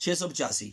685।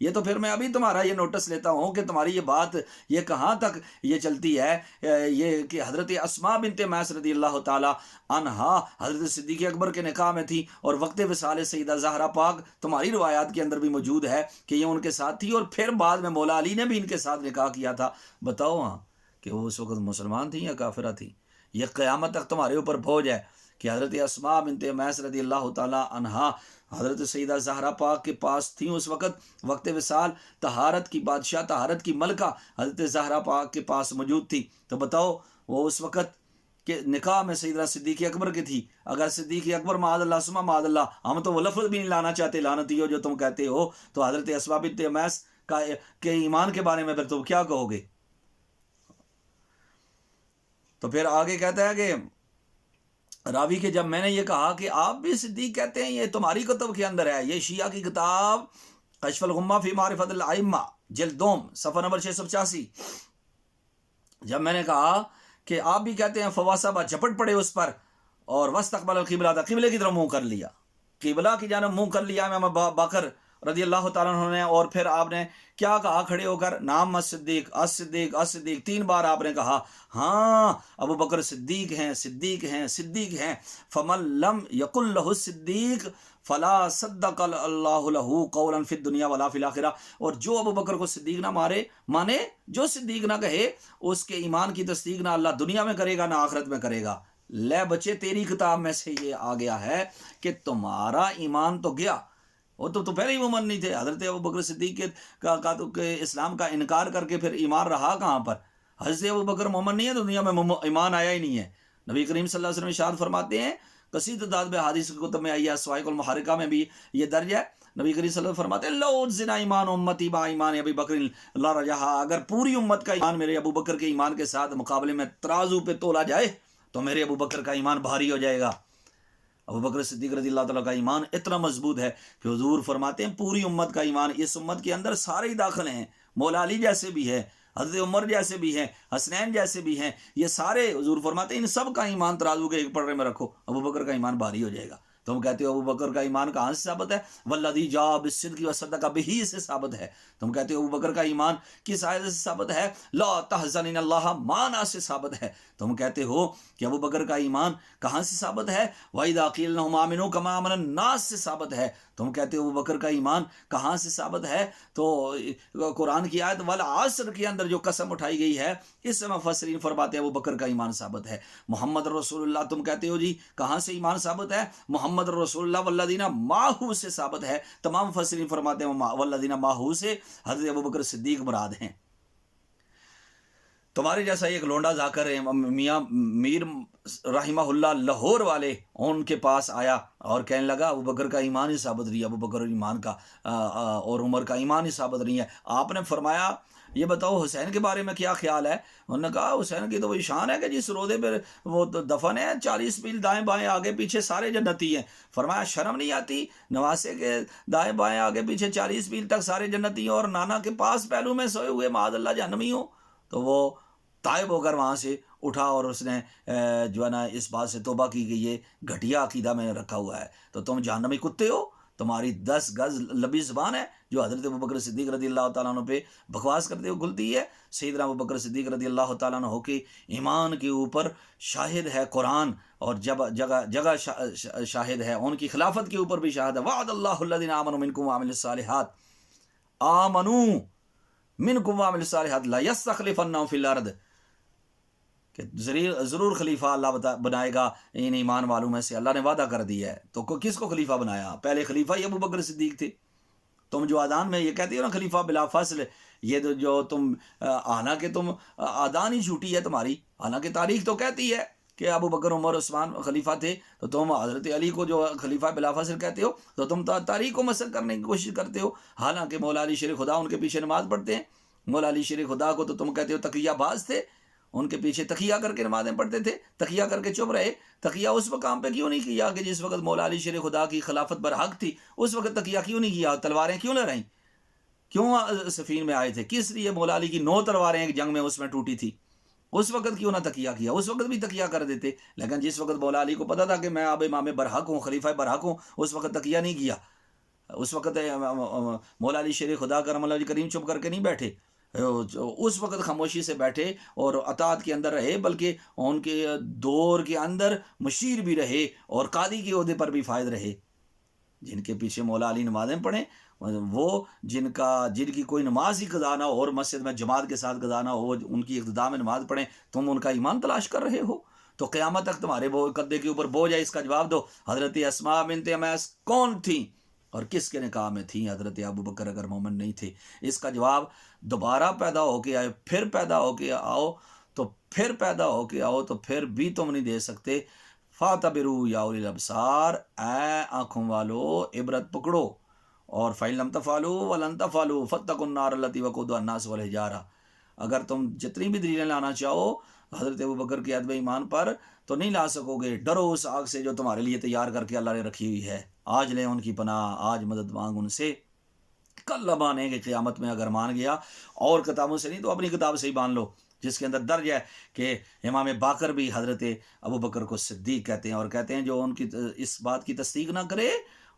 یہ تو پھر میں ابھی تمہارا یہ نوٹس لیتا ہوں کہ تمہاری یہ بات یہ کہاں تک یہ چلتی ہے، یہ کہ حضرت اسماء بنت عمیس رضی اللہ تعالی عنہا حضرت صدیق اکبر کے نکاح میں تھی، اور وقت وصال سیدہ زہرا پاک تمہاری روایات کے اندر بھی موجود ہے کہ یہ ان کے ساتھ تھی، اور پھر بعد میں مولا علی نے بھی ان کے ساتھ نکاح کیا تھا۔ بتاؤ ہاں کہ وہ اس وقت مسلمان تھیں یا کافرہ تھیں؟ یہ قیامت تک تمہارے اوپر بوجھ ہے کہ حضرت اسماء بنت عمیس رضی اللہ تعالی عنہا حضرت سیدہ زہرا پاک کے پاس تھیں اس وقت وصال، طہارت کی بادشاہ، طہارت کی ملکہ حضرت زہرا پاک کے پاس موجود تھی۔ تو بتاؤ وہ اس وقت کہ نکاح میں سیدنا صدیق اکبر کی تھی، اگر صدیق اکبر معاذ اللہ ثم معاذ اللہ، ہم تو وہ لفظ بھی نہیں لانا چاہتے لعنتی ہو جو تم کہتے ہو، تو حضرت اسماء بنت عمیس کے ایمان کے بارے میں پھر تم کیا کہو گے؟ تو پھر آگے کہتا ہے کہ راوی کہ جب میں نے یہ کہا کہ آپ بھی صدیق کہتے ہیں، یہ تمہاری کتب کے اندر ہے، یہ شیعہ کی کتاب کشف الغمہ فی معرفت الائمہ جلد دوم صفحہ نمبر 685، جب میں نے کہا کہ آپ بھی کہتے ہیں فواسبہ جھپٹ پڑے اس پر، اور واستقبل القبلہ، قبلے کی طرف منہ کر لیا، قبلہ کی جانب منہ کر لیا امام بکر رضی اللہ تعالیٰ عنہ نے، اور پھر آپ نے کیا کہا کھڑے ہو کر؟ نام الصدیق الصدیق الصدیق، 3 بار آپ نے کہا ہاں ابو بکر صدیق ہیں صدیق ہیں صدیق ہیں۔ فمن لم یقل لہ الصدیق فلا صدق اللہ لہ قولا فی الدنیا ولا فی الاخرہ، اور جو ابو بکر کو صدیق نہ مانے، جو صدیق نہ کہے، اس کے ایمان کی تصدیق نہ اللہ دنیا میں کرے گا نہ آخرت میں کرے گا۔ لے بچے تیری کتاب میں سے یہ آ گیا ہے کہ تمہارا ایمان تو گیا، وہ تو پہلے ہی مومن نہیں تھے۔ حضرت ابو بکر صدیق کے اسلام کا انکار کر کے پھر ایمان رہا کہاں پر؟ حضرت ابو بکر مومن نہیں ہے، دنیا میں ایمان آیا ہی نہیں ہے۔ نبی کریم صلی اللہ علیہ وسلم ارشاد فرماتے ہیں، کثیر تعداد میں حدیث کتب میں آئی ہے، سوائق المحرقہ میں بھی یہ درج ہے، نبی کریم صلی اللہ علیہ وسلم فرماتے ہیں لو زنا ایمان امتی با ایمان ابی بکر لا رجحا، اگر پوری امت کا ایمان میرے ابو بکر کے ایمان کے ساتھ مقابلے میں ترازو پہ تولا جائے تو میرے ابو بکر کا ایمان بھاری ہو جائے گا۔ ابو بکر صدیق رضی اللہ تعالیٰ کا ایمان اتنا مضبوط ہے کہ حضور فرماتے ہیں پوری امت کا ایمان، اس امت کے اندر سارے ہی داخل ہیں، مولا علی جیسے بھی ہے، حضرت عمر جیسے بھی ہیں، حسنین جیسے بھی ہیں، یہ سارے حضور فرماتے ہیں ان سب کا ایمان ترازو کے ایک پڑے میں رکھو، ابو بکر کا ایمان بھاری ہو جائے گا۔ تم کہتے ہو ابو بکر کا ایمان کہاں سے ثابت ہے؟ والذی جاء بالصدق وصدق بہ سے ثابت ہے۔ تم کہتے ہو ابو بکر کا ایمان کس آیت سے ثابت ہے؟ لا تحزن ان اللہ معنا سے ثابت ہے۔ تم کہتے ہو کہ ابو بکر کا ایمان کہاں سے ثابت ہے؟ وَإِذَا قِيلَ لَهُمْ آمِنُوا كَمَا آمَنَ النَّاسُ سے ثابت ہے۔ تم کہتے ہو ابو بکر کا ایمان کہاں سے ثابت ہے؟ تو قرآن کی آیت والعصر کے اندر جو قسم اٹھائی گئی ہے اس سے مفسرین فرماتے ہیں ابو بکر کا ایمان ثابت ہے۔ محمد رسول اللہ تم کہتے ہو جی کہاں سے ایمان ثابت ہے؟ محمد رسول اللہ والذین معہ سے ثابت ہے۔ تمام مفسرین فرماتے ہیں والذین معہ سے حضرت ابو بکر صدیق مراد ہیں۔ تمہارے جیسا ایک لونڈا ذاکر ہے میاں میر رحمہ اللہ لاہور والے، ان کے پاس آیا اور کہنے لگا ابو بکر کا ایمان ہی ثابت نہیں ہے، ابو بکر ایمان کا اور عمر کا ایمان ہی ثابت نہیں ہے۔ آپ نے فرمایا یہ بتاؤ حسین کے بارے میں کیا خیال ہے؟ انہوں نے کہا حسین کی تو وہی شان ہے کہ جس رودے پہ وہ دفن ہے 40 میل دائیں بائیں آگے پیچھے سارے جنتی ہیں۔ فرمایا شرم نہیں آتی؟ نواسے کے دائیں بائیں آگے پیچھے 40 میل تک سارے جنتی ہیں اور نانا کے پاس پہلو میں سوئے ہوئے معاذ اللہ جہنمی ہو۔ تو وہ طائب ہو کر وہاں سے اٹھا اور اس نے جو ہے نا اس بات سے توبہ کی کہ یہ گھٹیا عقیدہ میں رکھا ہوا ہے، تو تم جہنمی کتے ہو، تمہاری 10 گز لبی زبان ہے جو حضرت ابو بکر صدیق رضی اللہ تعالیٰ عنہ پہ بکواس کرتے ہوئے کھلتی ہے۔ سیدنا ابو بکر صدیق رضی اللہ تعالیٰ عنہ کے ایمان کے اوپر شاہد ہے قرآن، اور جگہ شاہد ہے، ان کی خلافت کے اوپر بھی شاہد ہے۔ وعد اللہ الذین آمنوا منکم وعملوا الصالحات آمنوا منکم وعملوا الصالحات لا یستخلفنہم فی الارض، کہ ضرور خلیفہ اللہ بنائے گا ان ایمان والوں میں سے، اللہ نے وعدہ کر دیا ہے۔ تو کس کو خلیفہ بنایا؟ پہلے خلیفہ ہی ابو بکر صدیق تھے۔ تم جو آدان میں یہ کہتے ہو نا خلیفہ بلا فصل، یہ جو تم حالانکہ تم آدان ہی جھوٹی ہے تمہاری، حالانکہ تاریخ تو کہتی ہے کہ ابو بکر عمر عثمان خلیفہ تھے، تو تم حضرت علی کو جو خلیفہ بلا فصل کہتے ہو تو تم تاریخ کو مسخ کرنے کی کوشش کرتے ہو، حالانکہ مولا علی شیر خدا ان کے پیچھے نماز پڑھتے ہیں۔ مولا علی شیر خدا کو تو تم کہتے ہو تقیہ باز تھے، ان کے پیچھے تقیہ کر کے نمازیں پڑھتے تھے، تقیہ کر کے چپ رہے۔ تقیہ اس مقام پہ کیوں نہیں کیا کہ جس وقت مولا علی شیر خدا کی خلافت برحق تھی، اس وقت تقیہ کیوں نہیں کیا؟ تلواریں کیوں لہرائیں؟ کیوں صفین میں آئے تھے؟ کس لیے مولا علی کی 9 تلواریں ایک جنگ میں اس میں ٹوٹی تھی؟ اس وقت کیوں نہ تقیہ کیا؟ اس وقت بھی تقیہ کر دیتے، لیکن جس وقت مولا علی کو پتا تھا کہ میں اب امام برحق ہوں، خلیفہ برحق ہوں، اس وقت تقیہ نہیں کیا۔ اس وقت مولا علی شیر خدا کرم اللہ وجہ کریم چپ کر کے نہیں بیٹھے، اس وقت خاموشی سے بیٹھے اور اطاعت کے اندر رہے، بلکہ ان کے دور کے اندر مشیر بھی رہے اور قاضی کے عہدے پر بھی فائز رہے۔ جن کے پیچھے مولا علی نمازیں پڑھیں، وہ جن کی کوئی نماز ہی قضا نہ ہو اور مسجد میں جماعت کے ساتھ قضا نہ ہو، ان کی اقتداء میں نماز پڑھیں، تم ان کا ایمان تلاش کر رہے ہو تو قیامت تک تمہارے قدے کے اوپر بوجھ ہے۔ اس کا جواب دو۔ حضرت اسماء بنت عمیس کون تھیں اور کس کے نکاح میں تھیں؟ حضرت ابوبکر اگر مومن نہیں تھے۔ اس کا جواب دوبارہ پیدا ہو کے آئے، پھر پیدا ہو کے آؤ تو پھر پیدا ہو کے آؤ تو پھر بھی تم نہیں دے سکتے۔ فاتبرو یا اولی الابصار، اے آنکھوں والو عبرت پکڑو، اور فَإِن لَمْ تَفْعَلُوا وَلَن تَفْعَلُوا فَاتَّقُوا النَّارَ الَّتِي وَقُودُهَا النَّاسُ وَالْحِجَارَةُ۔ اگر تم جتنی بھی دلیلیں لانا چاہو حضرت ابوبکر کے عدم ایمان پر تو نہیں لا سکو گے۔ ڈرو اس آگ سے جو تمہارے لیے تیار کر کے اللہ نے رکھی ہوئی ہے۔ آج لیں ان کی پناہ، آج مدد مانگ ان سے، کل نہ مانے کہ قیامت میں اگر مان گیا اور کتابوں سے نہیں تو اپنی کتاب سے ہی مان لو، جس کے اندر درج ہے کہ امام باقر بھی حضرت ابوبکر کو صدیق کہتے ہیں، اور کہتے ہیں جو ان کی اس بات کی تصدیق نہ کرے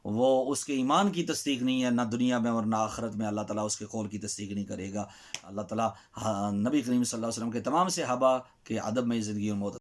وہ اس کے ایمان کی تصدیق نہیں ہے، نہ دنیا میں اور نہ آخرت میں اللہ تعالیٰ اس کے قول کی تصدیق نہیں کرے گا۔ اللہ تعالیٰ نبی کریم صلی اللہ علیہ وسلم کے تمام صحابہ کے ادب میں زندگی اور موت